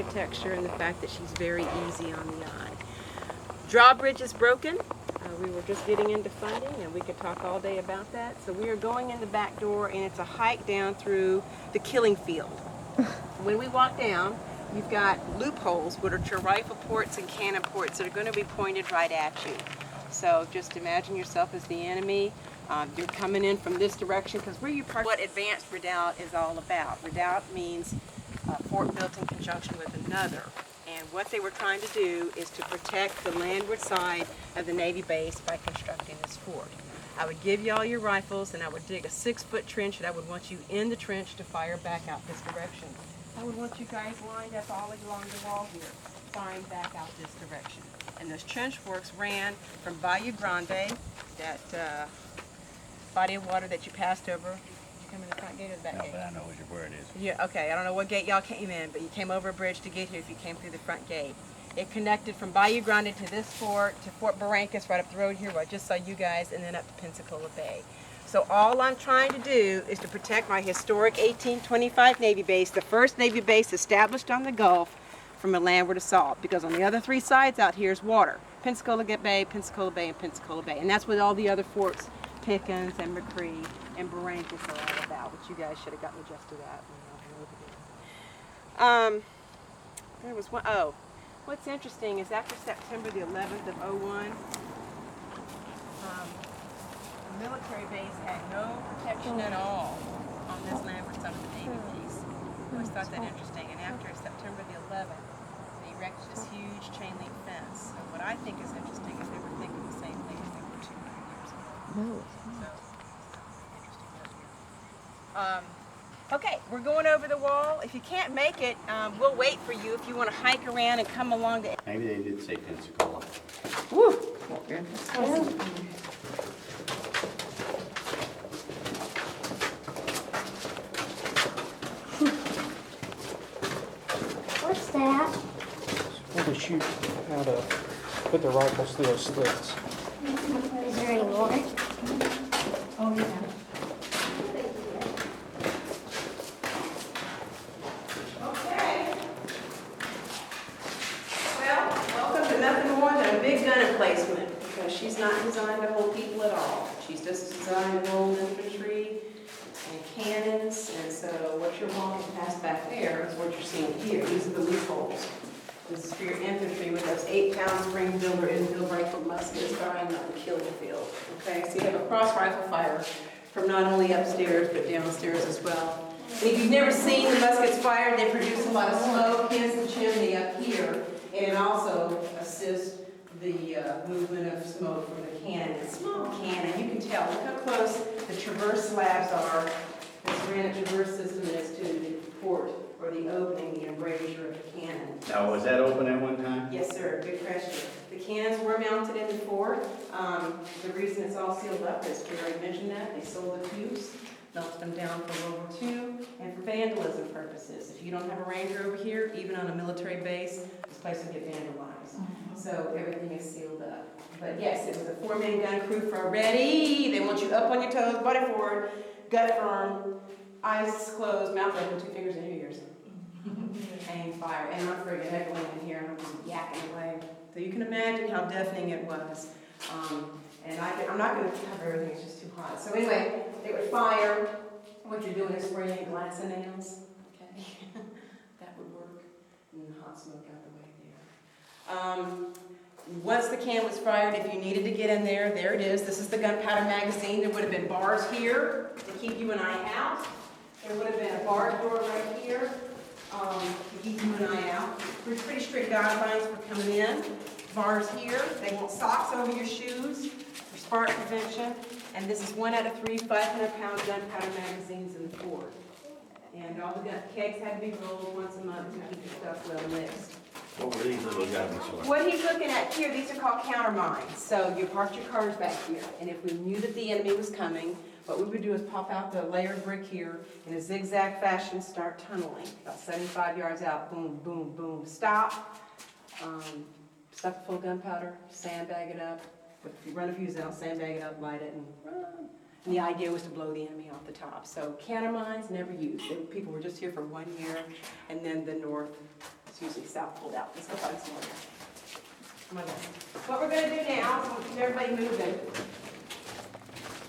architecture and the fact that she's very easy on the eye. Drawbridge is broken. We were just getting into funding, and we could talk all day about that. So we are going in the back door, and it's a hike down through the killing field. When we walk down, you've got loopholes, which are your rifle ports and cannon ports that are going to be pointed right at you. So just imagine yourself as the enemy. You're coming in from this direction, because where you park, what Advanced Redoubt is all about. Redoubt means fort built in conjunction with another. And what they were trying to do is to protect the landward side of the Navy base by constructing this fort. I would give you all your rifles, and I would dig a 6-foot trench, and I would want you in the trench to fire back out this direction. I would want you guys lined up all along the wall here, firing back out this direction. And those trench works ran from Bayou Grande, that body of water that you passed over. Did you come in the front gate or the back gate? No, but I know where it is. Yeah, okay, I don't know what gate y'all came in, but you came over a bridge to get here if you came through the front gate. It connected from Bayou Grande to this fort, to Fort Barrancas, right up the road here where I just saw you guys, and then up to Pensacola Bay. So all I'm trying to do is to protect my historic 1825 Navy base, the first Navy base established on the Gulf, from a landward assault, because on the other 3 sides out here is water. Pensacola Bay, Pensacola Bay, and Pensacola Bay. And that's what all the other forts, Pickens and McCree and Barrancas, are all about, but you guys should have gotten the gist of that. There was one, oh, what's interesting is after September the 11th of '01, the military base had no protection at all on this landward side of the Navy base. I always thought that interesting. And after September the 11th, they erected this huge chain link fence. So what I think is interesting is they were thinking the same thing as they were 200 years ago. So, interesting note here. Okay, we're going over the wall. If you can't make it, we'll wait for you if you want to hike around and come along the. Maybe they did say Pensacola. Woo! What's that? Where to shoot how to put the rifles through those slits. Is there any more? Oh, yeah. Okay. Well, welcome to nothing more than a big gun emplacement, because she's not designed to hold people at all. She's just designed to hold infantry and cannons, and so what you're walking past back there is what you're seeing here. These are the loopholes. This is for your infantry with those 8-pound spring-filled or in-field rifled muskets firing out the killing field. Okay, so you have a cross rifle fire from not only upstairs but downstairs as well. And if you've never seen the muskets fired, they produce a lot of smoke, hence the chimney up here, and it also assists the movement of smoke from the cannon. It's a small cannon, you can tell. Look how close the traverse slabs are. This granite traverse system is to the port, or the opening, the embrasure of the cannon. Now, was that open at one time? Yes, sir, good question. The cannons were mounted in the fort. The reason it's all sealed up is, Gary mentioned that, they sold the tubes, melted them down for World War II, and for vandalism purposes. If you don't have a Ranger over here, even on a military base, this place will get vandalized. So everything is sealed up. But yes, it was a 4-man gun crew for ready. They want you up on your toes, body forward, gut firm, eyes closed, mouth open, 2 fingers in your ears. Hang fire. And I'm friggin' echoing in here, and I'm just yakking away. So you can imagine how deafening it was. And I'm not going to cover everything, it's just too hot. So anyway, they would fire. What you're doing is spraying glass and nails. Okay, that would work. And hot smoke out the way there. Once the can was fired, if you needed to get in there, there it is. This is the gunpowder magazine. There would have been bars here to keep you and I out. There would have been a barred door right here to keep you and I out. There's pretty strict guidelines for coming in. Bars here. They want socks over your shoes for spark prevention. And this is 1 out of 3 500-pound gunpowder magazines in the fort. And all the gun kegs had to be rolled once a month to keep the stuff well mixed. What were these little guys for? What he's looking at here, these are called counter mines. So you parked your cars back here, and if we knew that the enemy was coming, what we would do is pop out the layered brick here in a zigzag fashion, start tunneling. About 75 yards out, boom, boom, boom, stop. Stuff full of gunpowder, sandbag it up. If you run a fuse out, sandbag it up, light it, and run. And the idea was to blow the enemy off the top. So counter mines, never used. People were just here for 1 year, and then the North It's usually south pulled out. Let's go find some more. Come on down. What we're gonna do now is keep everybody moving.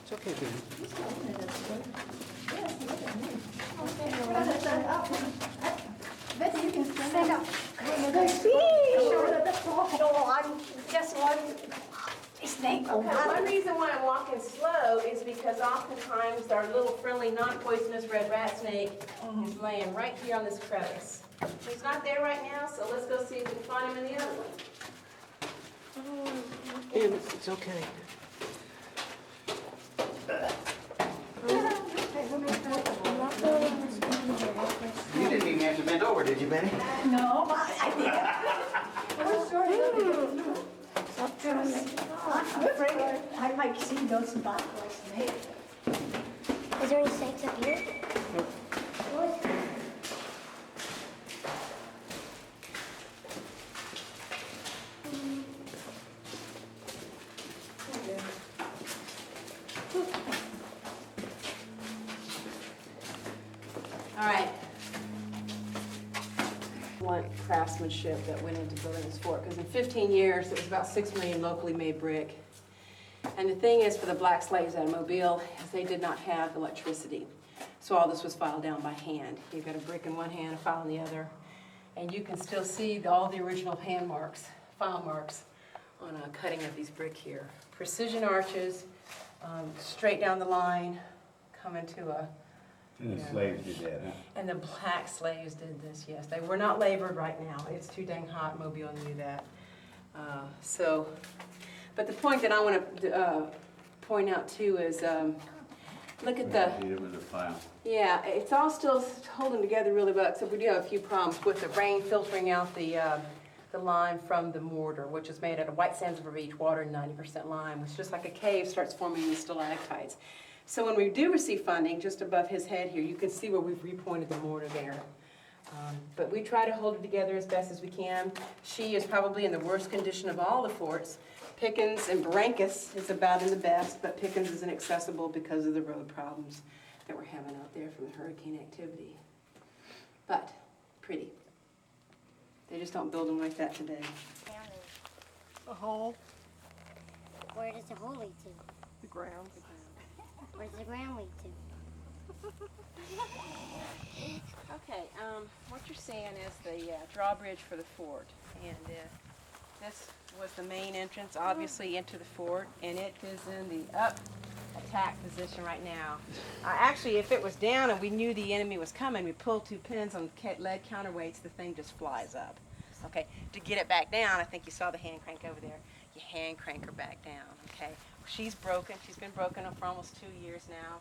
It's okay, baby. Betty, you can stand up. I'm just one snake. Okay, one reason why I'm walking slow is because oftentimes our little friendly non-poisonous red rat snake is laying right here on this crevice. He's not there right now, so let's go see if we can find him in the other one. It's okay. You didn't even have to bend over, did you, Benny? No, I didn't. I'm afraid I might see those buffalo snakes. Is there any snakes up here? All right. Blunt craftsmanship that went into building this fort, because in 15 years, it was about 6 million locally made brick. And the thing is, for the black slaves out of Mobile, is they did not have electricity. So all this was filed down by hand. You've got a brick in one hand, a file in the other. And you can still see all the original hand marks, file marks, on a cutting of these brick here. Precision arches, straight down the line, coming to a... And the slaves did that, huh? And the black slaves did this, yes. They were not labored right now. It's too dang hot. Mobile knew that. But the point that I want to point out too is, look at the, Hit it with a file. yeah, it's all still holding together really well, except we do have a few problems with the rain filtering out the lime from the mortar, which is made out of white sands of beach, water, and 90% lime, which just like a cave starts forming these stalactites. So when we do receive funding, just above his head here, you can see where we've repointed the mortar there. But we try to hold it together as best as we can. She is probably in the worst condition of all the forts. Pickens and Barrancas is about in the best, but Pickens is inaccessible because of the road problems that we're having out there from the hurricane activity. But pretty. They just don't build them like that today. A hole, Where does the hole lead to? the ground. Where does the ground lead to? Okay, what you're seeing is the drawbridge for the fort, and this was the main entrance, obviously, into the fort, and it is in the up attack position right now. Actually, if it was down and we knew the enemy was coming, we pull 2 pins on lead counterweights, the thing just flies up. Okay, to get it back down, I think you saw the hand crank over there. You hand crank her back down. Okay, she's broken. She's been broken for almost 2 years now.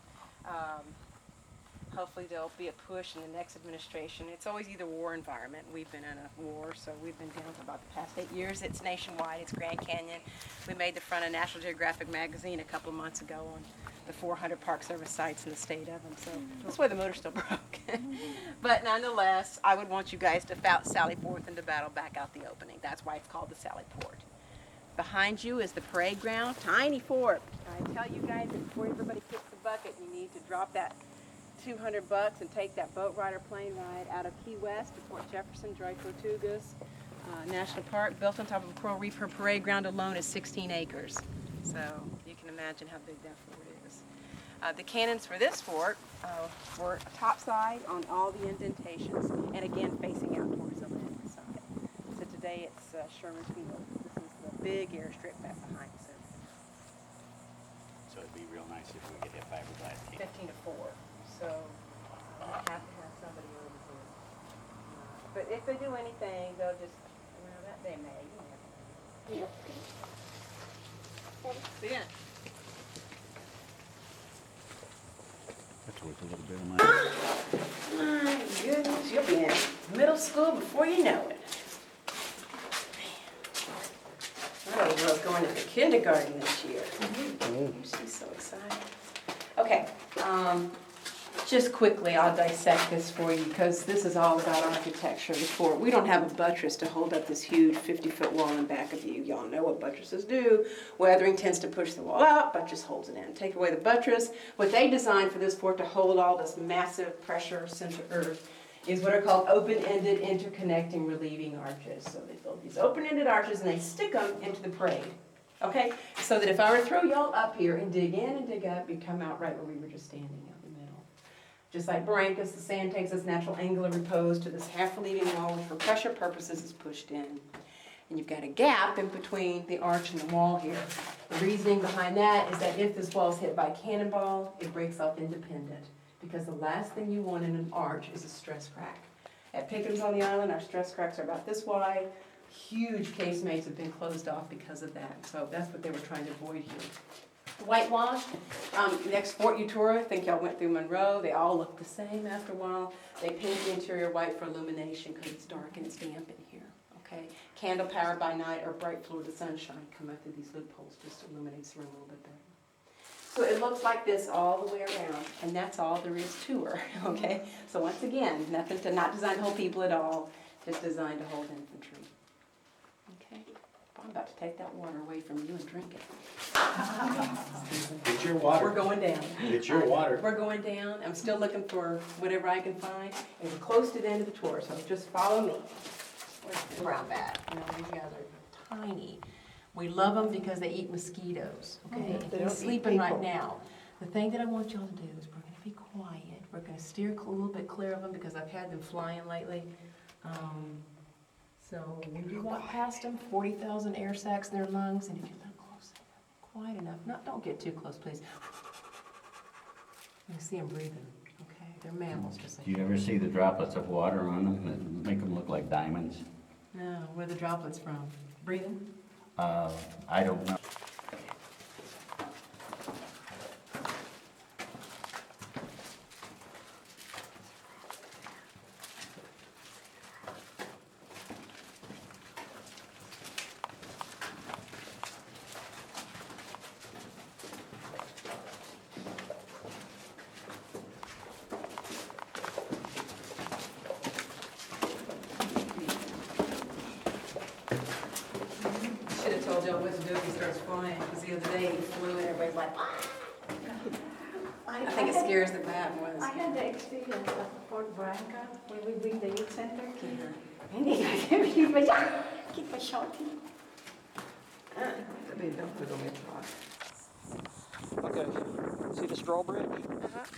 Hopefully there'll be a push in the next administration. It's always either war environment. We've been in a war, so we've been down for about the past 8 years. It's nationwide. It's Grand Canyon. We made the front of National Geographic magazine a couple of months ago on the 400 Park Service sites in the state of them. So that's why the motor still broke. But nonetheless, I would want you guys to sally forth into battle back out the opening. That's why it's called the Sally Port. Behind you is the parade ground, tiny fort. I tell you guys that before everybody kicks the bucket, you need to drop that $200 and take that boat rider plane ride out of Key West to Port Jefferson, Dry Tortugas National Park, built on top of a coral reef. Her parade ground alone is 16 acres. So you can imagine how big that fort is. The cannons for this fort were topside on all the indentations and again facing out towards the landward side. So today it's Sherman's Field. This is the big airstrip back behind us. So it'd be real nice if we could hit fiberglass. 15 to 4. So we have to have somebody over here. But if they do anything, they'll just, well, that they may, you know. See ya. That's worth a little bit of money. My goodness, you'll be in middle school before you know it. My little girl's going to the kindergarten this year. She's so excited. Okay, just quickly, I'll dissect this for you because this is all about architecture of the fort. We don't have a buttress to hold up this huge 50-foot wall in back of you. Y'all know what buttresses do. Weathering tends to push the wall out, buttress holds it in. Take away the buttress. What they designed for this fort to hold all this massive pressure center earth is what are called open-ended interconnecting relieving arches. So they build these open-ended arches and they stick them into the parade. Okay, so that if I were to throw y'all up here and dig in and dig up, you'd come out right where we were just standing out in the middle. Just like Barrancas, the sand takes its natural angle of repose to this half-relieving wall, which for pressure purposes is pushed in. And you've got a gap in between the arch and the wall here. The reasoning behind that is that if this wall is hit by a cannonball, it breaks off independent. Because the last thing you want in an arch is a stress crack. At Pickens on the island, our stress cracks are about this wide. Huge casemates have been closed off because of that. So that's what they were trying to avoid here. Whitewash, next Fort Utura, I think y'all went through Monroe. They all look the same after a while. They paint the interior white for illumination because it's dark and it's damp in here. Okay, candle power by night or bright Florida sunshine come up through these loopholes, just illuminates the room a little bit better. So it looks like this all the way around, and that's all there is to her, okay? So once again, not designed to hold people at all, just designed to hold infantry. Okay, I'm about to take that water away from you and drink it. It's your We're water. going down. It's your water. We're going down. I'm still looking for whatever I can find, and we're close to the end of the tour, so just follow me. Where's the brown bat? You know, these guys are tiny. We love them because they eat mosquitoes, okay? He's sleeping right now. The thing that I want y'all to do is we're gonna be quiet. We're gonna steer a little bit clear of them because I've had them flying lately. So when you walk past them, 40,000 air sacs in their lungs, and if you look close, quiet enough. Don't get too close, please. You can see them breathing, okay? They're mammals just like Do you ever see the droplets of water on them that make them look like diamonds? No, where are the droplets from? Breathing? I don't know. Should have told y'all what to do if he starts flying, because the other day he flew and everybody's like, "Ah!" I think it scares the bat more than I scares had the experience at Fort Branca when we built the youth center. them. And he keep a shouting. Okay, see this drawbridge?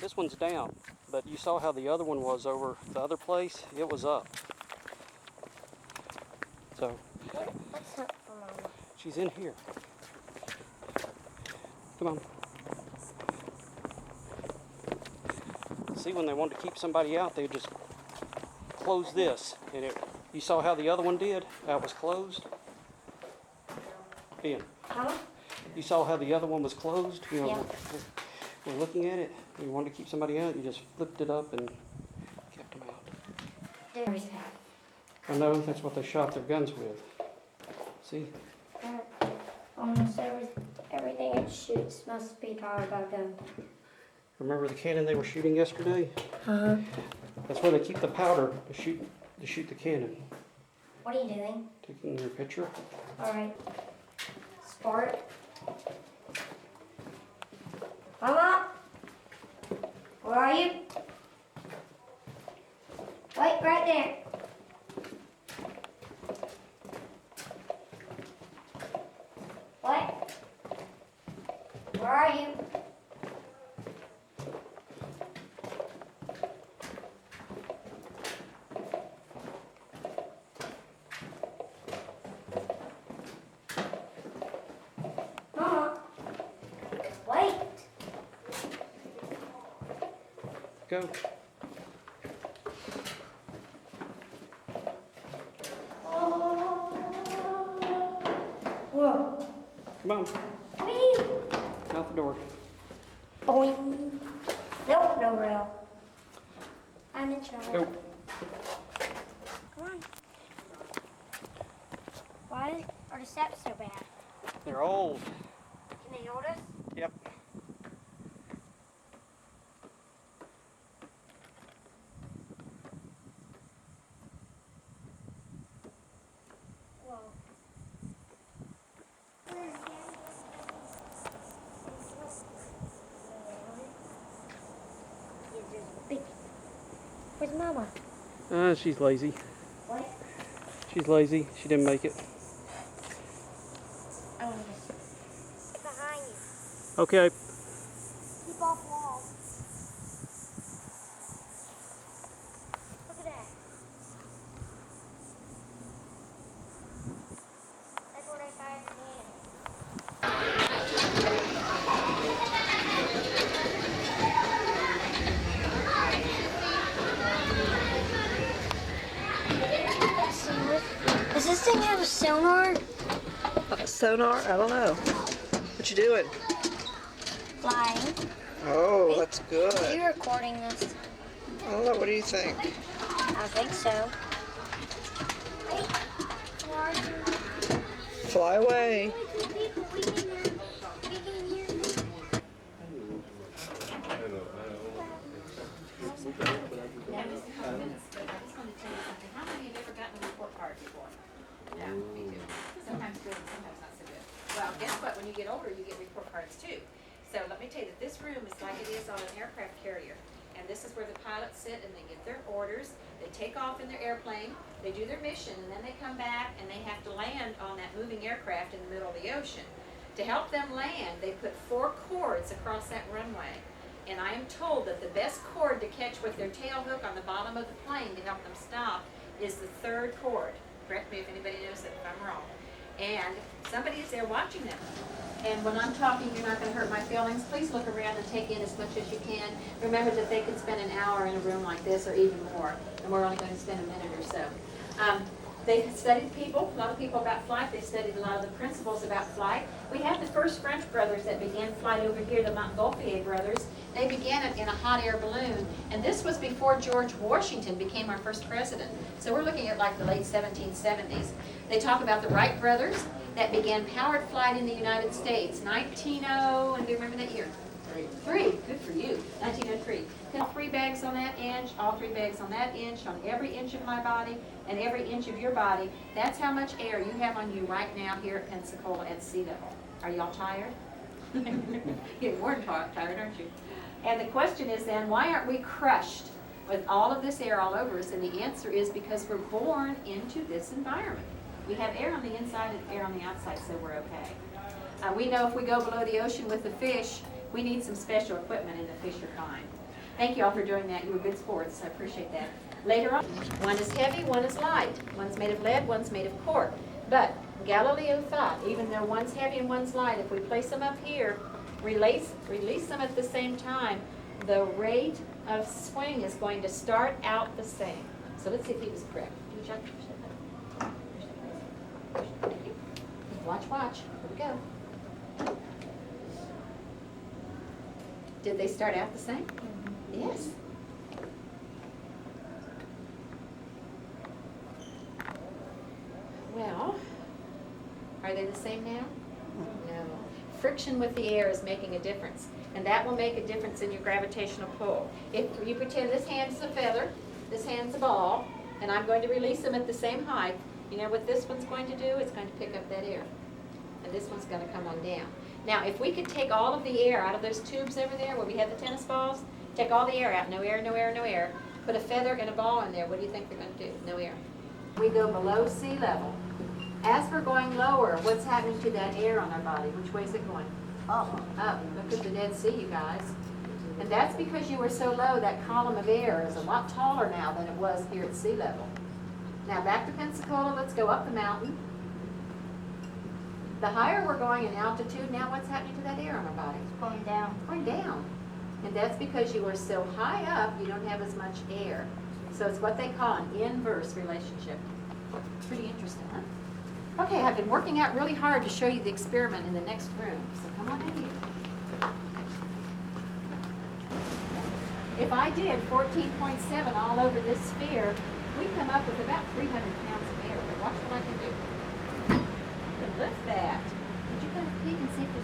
This one's down, but you saw how the other one was over the other place? It was up. So, What's up for Mama? she's in here. Come on. See, when they wanted to keep somebody out, they would just close this. And you saw how the other one did? That was closed. Ben, Huh? you saw how the other one was closed? You know, Yeah. we're looking at it. You wanted to keep somebody out, you just flipped it up and kept them out. There's I know, that's what they shot their guns with. See? almost everything it shoots must be powered by gun. Remember the cannon they were shooting yesterday? Uh-huh. That's where they keep the powder to shoot the cannon. What are you doing? Taking your picture. All right. Sport. Mama? Where are you? Wait right there. What? Where are you? Mama. Wait. Go. Whoa. Come on. Whee. Out the door. Boing. Nope, no rail. I'm in trouble. Go. Come on. Why are the steps so bad? They're old. Can they hold us? Yep. Whoa. Where's Mama? She's lazy. What? She's lazy. She didn't make it. Oh, behind you. Okay. Keep off wall. Look at that. That's what I fired again. Does this thing have a sonar? Sonar? I don't know. What you doing? Flying. Oh, that's Are good. you recording this? I don't know. What do you think? I think so. Fly away. How many have ever gotten a report card before? Yeah, me too. Sometimes good, sometimes not so good. Well, guess what? When you get older, you get report cards too. So let me tell you that this room is like it is on an aircraft carrier. And this is where the pilots sit and they get their orders. They take off in their airplane, they do their mission, and then they come back and they have to land on that moving aircraft in the middle of the ocean. To help them land, they put 4 cords across that runway. And I am told that the best cord to catch with their tail hook on the bottom of the plane to help them stop is the 3rd cord. Correct me if anybody knows that, if I'm wrong. And somebody is there watching them. And when I'm talking, you're not going to hurt my feelings. Please look around and take in as much as you can. Remember that they could spend an hour in a room like this or even more. And we're only going to spend a minute or so. They studied people, a lot of people about flight. They studied a lot of the principles about flight. We have the first French brothers that began flight over here, the Montgolfier brothers. They began it in a hot air balloon. And this was before George Washington became our first president. So we're looking at like the late 1770s. They talk about the Wright brothers that began powered flight in the United States. 1900, and do you remember that year? 3. Good for you. 1903. All 3 bags on that inch, all 3 bags on that inch, on every inch of my body, and every inch of your body. That's how much air you have on you right now here at Pensacola at sea level. Are y'all tired? You weren't tired, aren't you? And the question is then, why aren't we crushed with all of this air all over us? And the answer is because we're born into this environment. We have air on the inside and air on the outside, so we're okay. We know if we go below the ocean with the fish, we need some special equipment, and the fish are fine. Thank you all for doing that. You were good sports. I appreciate that. Later on, one is heavy, one is light. One's made of lead, one's made of cork. But Galileo thought, even though one's heavy and one's light, if we place them up here, release them at the same time, the rate of swing is going to start out the same. So let's see if he was correct. Watch, watch. Here we go. Did they start out the same? Yes. Well, are they the same now? No. Friction with the air is making a difference, and that will make a difference in your gravitational pull. If you pretend this hand's a feather, this hand's a ball, and I'm going to release them at the same height, you know what this one's going to do? It's going to pick up that air. And this one's going to come on down. Now, if we could take all of the air out of those tubes over there where we had the tennis balls, take all the air out, no air, no air, no air, put a feather and a ball in there, what do you think they're going to do? No air. We go below sea level. As we're going lower, what's happening to that air on our body? Which way is it going? Up. Up. Look at the Dead Sea, you guys. And that's because you were so low, that column of air is a lot taller now than it was here at sea level. Now back to Pensacola, let's go up the mountain. The higher we're going in altitude, now what's happening to that air on our body? It's going down. Going down. And that's because you are so high up, you don't have as much air. So it's what they call an inverse relationship. Pretty interesting, huh? Okay, I've been working out really hard to show you the experiment in the next room. So come on in here. If I did 14.7 all over this sphere, we come up with about 300 pounds of air. But watch what I can do. Lift that. Would you kind of peek and see if you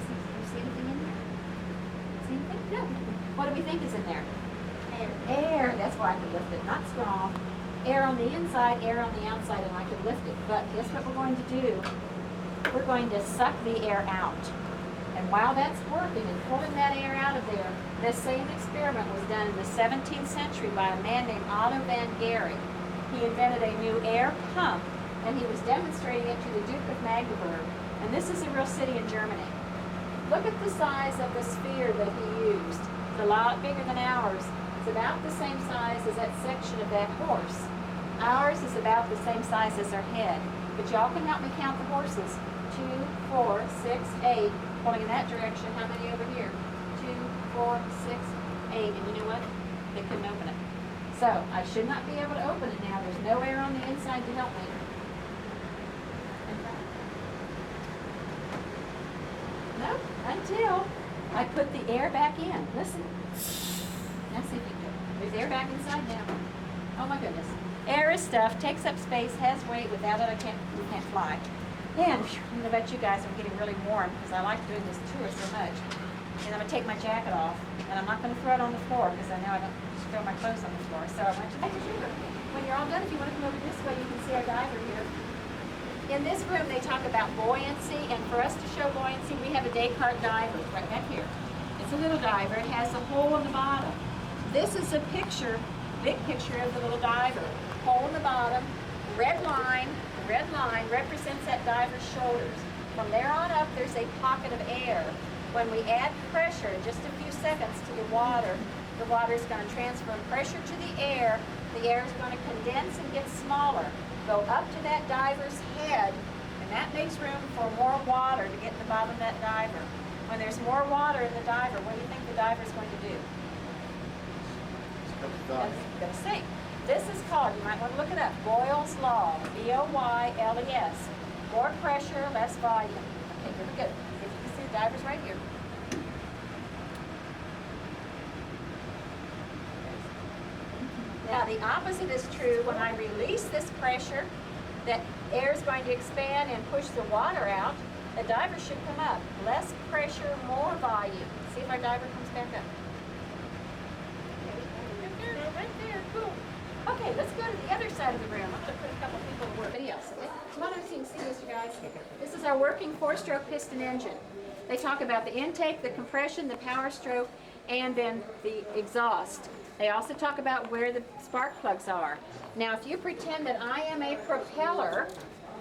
see anything in there? See anything? No. What do we think is in there? Air. Air. That's why I can lift it. Not strong. Air on the inside, air on the outside, and I can lift it. But guess what we're going to do? We're going to suck the air out. And while that's working and pulling that air out of there, this same experiment was done in the 17th century by a man named Otto van Guericke. he invented a new air pump, and he was demonstrating it to the Duke of Magdeburg. And this is a real city in Germany. Look at the size of the sphere that he used. It's a lot bigger than ours. It's about the same size as that section of that horse. Ours is about the same size as our head. But y'all can help me count the horses. 2, 4, 6, 8. Pointing in that direction. How many over here? 2, 4, 6, 8. And you know what? They couldn't open it. So I should not be able to open it now. There's no air on the inside to help me. No, until I put the air back in. Listen. Now see if you can do it. There's air back inside now. Oh my goodness. Air is stuff, takes up space, has weight. Without it, we can't fly. And I don't know about you guys, I'm getting really warm because I like doing this tour so much. And I'm gonna take my jacket off, and I'm not gonna throw it on the floor because I know I don't just throw my clothes on the floor. So I went to the river. When you're all done, if you want to come over this way, you can see our diver here. In this room, they talk about buoyancy, and for us to show buoyancy, we have a Descartes diver right back here. It's a little diver. It has a hole in the bottom. This is a picture, big picture of the little diver. Hole in the bottom, red line. The red line represents that diver's shoulders. From there on up, there's a pocket of air. When we add pressure, just a few seconds to the water is going to transfer pressure to the air is going to condense and get smaller. Go up to that diver's head, and that makes room for more water to get to the bottom of that diver. When there's more water in the diver, what do you think the diver's going to do? It's going to sink. This is called, you might want to look it up, Boyle's Law, B-O-Y-L-E-S. More pressure, less volume. Okay, here we go. If you can see the diver's right here. Now the opposite is true. When I release this pressure, that air is going to expand and push the water out. The diver should come up. Less pressure, more volume. See if our diver comes back up. Right there, cool. Okay, let's go to the other side of the room. I'm going to put a couple people to work. Anybody else, okay? Come on over so you can see this, you guys. This is our working 4-stroke piston engine. They talk about the intake, the compression, the power stroke, and then the exhaust. They also talk about where the spark plugs are. Now, if you pretend that I am a propeller,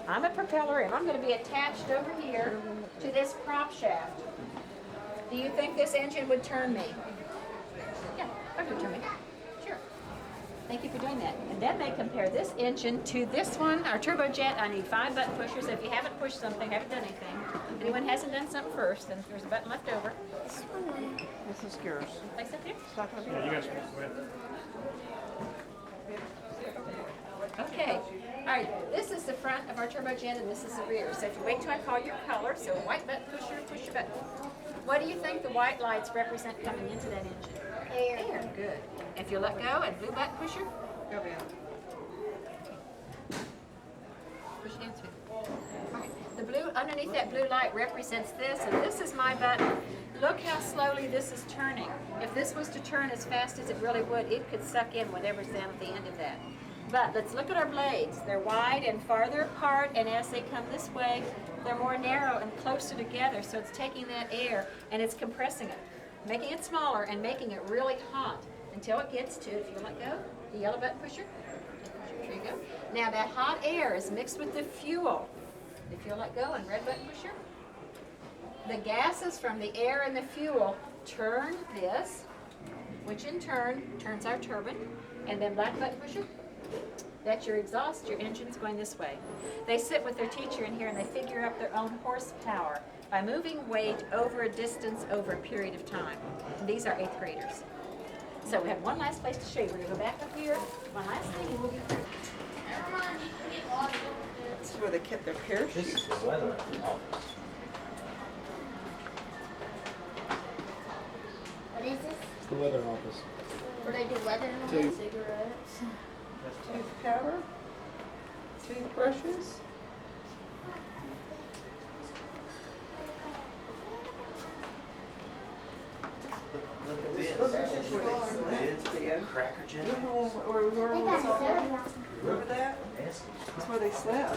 I'm a propeller and I'm going to be attached over here to this prop shaft. Do you think this engine would turn me? Yeah, it would turn me. Sure. Thank you for doing that. And then they compare this engine to this one, our turbojet. I need 5 button pushers. If you haven't pushed something, haven't done anything. If anyone hasn't done something first, then there's a button left over. This is yours. Place up there? Yeah, you guys can go ahead. Okay. All right, this is the front of our turbojet and this is the rear. So if you wait till I call your color, so white button pusher, push your button. What do you think the white lights represent coming into that engine? Air. Air, good. If you let go and blue button pusher, go down. Push it in through. All right, the blue, underneath that blue light represents this, and this is my button. Look how slowly this is turning. If this was to turn as fast as it really would, it could suck in whatever's down at the end of that. But let's look at our blades. They're wide and farther apart, and as they come this way, they're more narrow and closer together. So it's taking that air and it's compressing it, making it smaller and making it really hot until it gets to, if you let go, the yellow button pusher. There you go. Now that hot air is mixed with the fuel. If you let go and red button pusher, the gases from the air and the fuel turn this, which in turn turns our turbine, and then black button pusher. That's your exhaust. Your engine's going this way. They sit with their teacher in here and they figure up their own horsepower by moving weight over a distance over a period of time. And these are 8th graders. So we have one last place to show you. We're going to go back up here. One last thing and we'll be through. This is where they kept their parachutes. This is the weather office. What is this? It's the weather office. Where they do weather and cigarettes. Tooth powder, toothbrushes. Look at this. This is where they slept. Cracker Jack. Where They we got saw. soda. Remember that? Nasty. That's where they slept.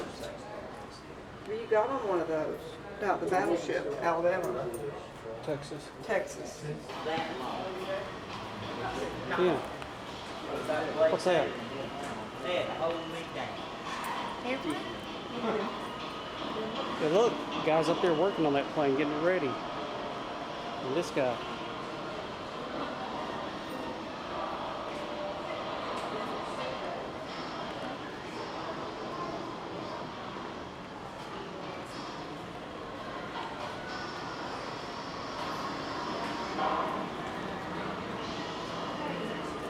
Well, you got on one of those. Out the battleship, Alabama, Texas. Texas. Yeah. What's that? said, hold me down. Airplane? Yeah, look, guys up there working on that plane, getting it ready. And this guy.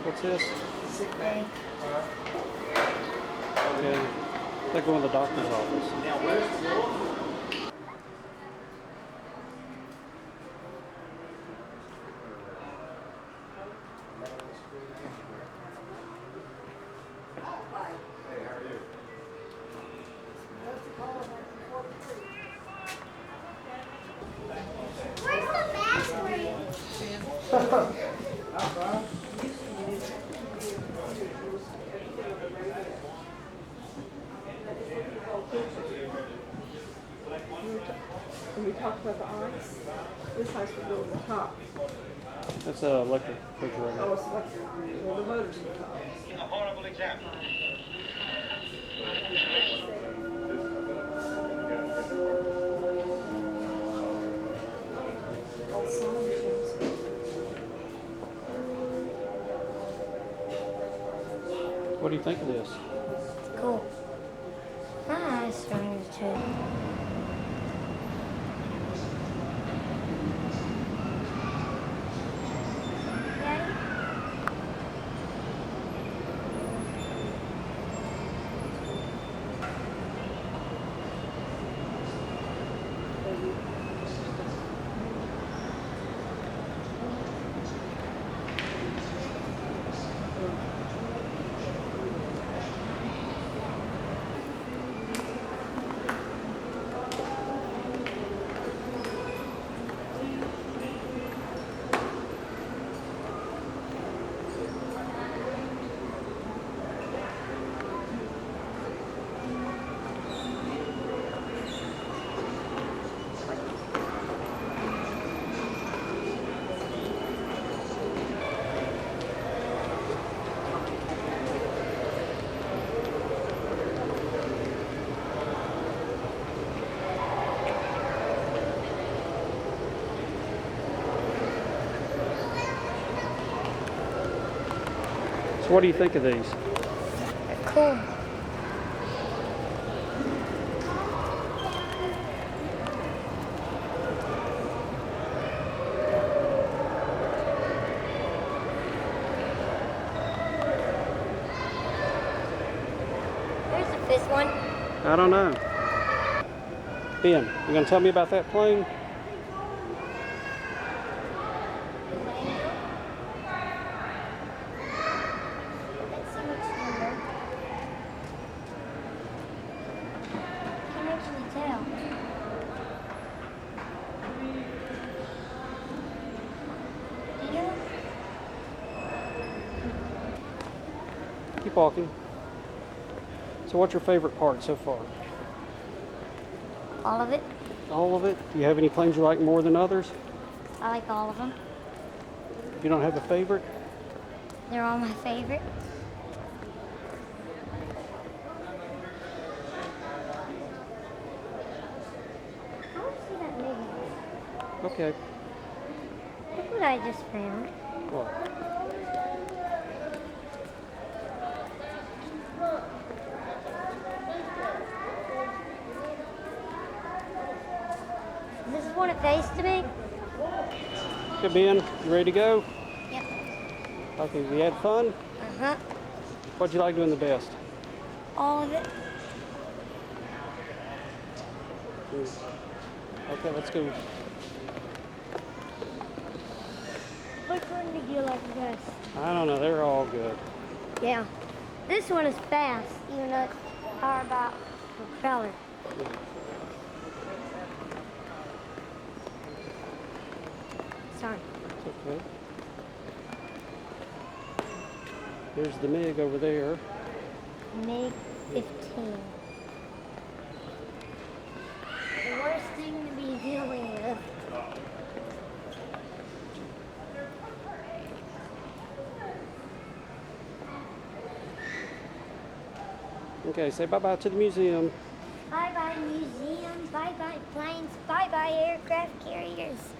What's this? Sick bay. Okay. They're going to the doctor's office. Now, where's the wolf? Where's the mask? When we talked about the ice, this ice would go on the top. That's an electric refrigerator. Oh, it's like, well, the motor's on the top. A horrible example. What do you think of this? It's cool. My eyes starting to too. Daddy? So what do you think of these? They're cool. Where's the fifth one? I don't know. Ben, you gonna tell me about that plane? Let's see which number. Can't actually tell. Do you? Keep walking. So what's your favorite part so far? All of it. All of it? Do you have any planes you like more than others? I like all of them. You don't have a favorite? They're all my favorite. I want to see that movie. Okay. Look what I just found. What? This is what it faced to be. Okay, Ben, you ready to go? Yep. Okay, you had fun? Uh-huh. What'd you like doing the best? All of it. Okay, let's go. Which one did you like the best? I don't know, they're all good. Yeah. This one is fast, even though it's powered by propeller. Sorry. It's okay. There's the MiG over there. MiG 15. The worst thing to be dealing with. Okay, say bye-bye to the museum. Bye bye museum, bye bye planes, bye bye aircraft carriers.